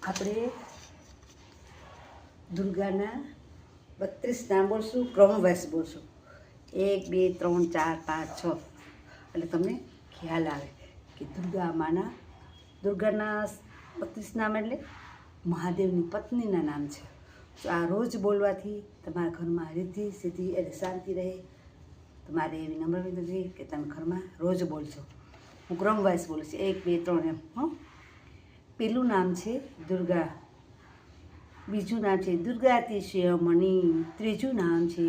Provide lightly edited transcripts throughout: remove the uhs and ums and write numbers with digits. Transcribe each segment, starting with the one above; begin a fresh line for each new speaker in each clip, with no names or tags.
આપણે દુર્ગાના 32 નામ બોલશું, ક્રમવાઇઝ બોલશું. 1 2 3 4 5 6 એટલે તમને ખ્યાલ આવે કે દુર્ગાના 32 નામ એટલે મહાદેવની પત્નીના નામ છે. તો આ રોજ બોલવાથી તમારા ઘરમાં રિદ્ધિ સિદ્ધિ અને શાંતિ રહે. તમારે એવી નમ્ર વિનંતી કે તમે ઘરમાં રોજ બોલશો. હું ક્રમવાઇઝ બોલું છું, 1 2 3 એમ. પેલું નામ છે દુર્ગા, બીજું નામ છે દુર્ગાતિશયમણી, ત્રીજું નામ છે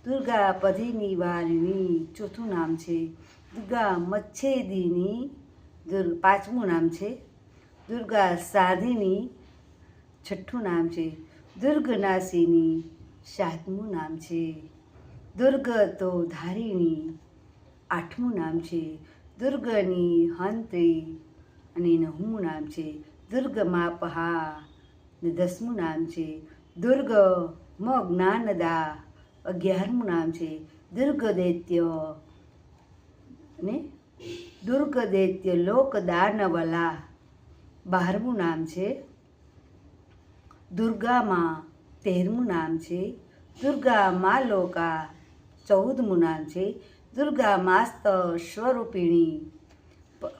દુર્ગા પધિની વારિણી, ચોથું નામ છે દુર્ગા મચ્છેદિની, પાંચમું નામ છે દુર્ગા સાધિની, છઠ્ઠું નામ છે દુર્ગનાશિની, સાતમું નામ છે દુર્ગતો ધારિણી, આઠમું નામ છે દુર્ગની હંત્રી, અને 9મું નામ છે દુર્ગમાપહા, ને 10મું નામ છે દુર્ગ મ જ્ઞાનદા, 11મું નામ છે દુર્ગદૈત્ય, અને દુર્ગદૈત્ય લોકદાનવલા, 12મું નામ છે દુર્ગામાં, 13મું નામ છે દુર્ગા માલોકા, 14મું નામ છે દુર્ગા માસ્ત સ્વરૂપિણી,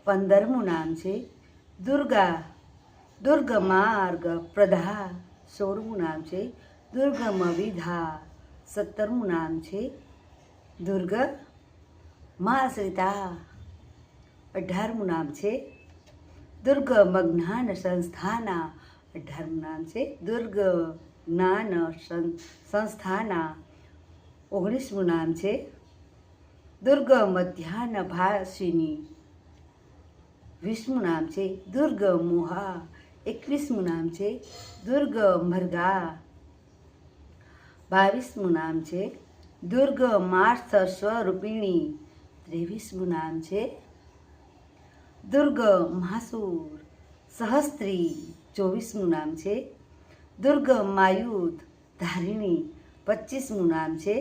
15મું નામ છે દુર્ગમાર્ગ પ્રધા, 16મું નામ છે દુર્ગમ વિધા, 17મું નામ છે દુર્ગમાશ્રિતા, 18મું નામ છે દુર્ગમજ્ઞાન સંસ્થાના, 18મું નામ છે દુર્ગજ્ઞાન સંસ્થાના, 19મું નામ છે દુર્ગમધ્યાન ભાષિની, 20મું નામ છે દુર્ગમોહા, 21મું નામ છે દુર્ગમર્ગા, 22મું નામ છે દુર્ગમાર્થ સ્વરૂપિણી, 23મું નામ છે દુર્ગમાસુર સહસ્ત્રી, 24મું નામ છે દુર્ગમાયુધ ધારિણી, 25મું નામ છે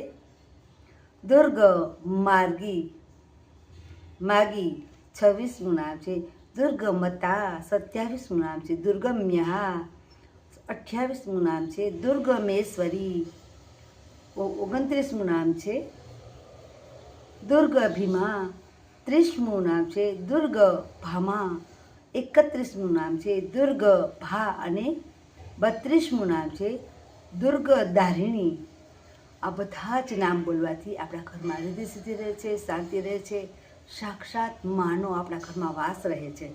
દુર્ગમાર્ગી, 26મું નામ છે દુર્ગમતા, 27મું નામ છે દુર્ગમ્યા, 28મું નામ છે દુર્ગમેશ્વરી, 29મું નામ છે દુર્ગભીમા, 30મું નામ છે દુર્ગભામા, 31મું નામ છે દુર્ગભા, અને 32મું નામ છે દુર્ગદારિણી. આ બધા જ નામ બોલવાથી આપણા ઘરમાં રિદ્ધિ સિદ્ધિ રહે છે, શાંતિ રહે છે, સાક્ષાત માનો આપણા ઘરમાં વાસ રહે છે.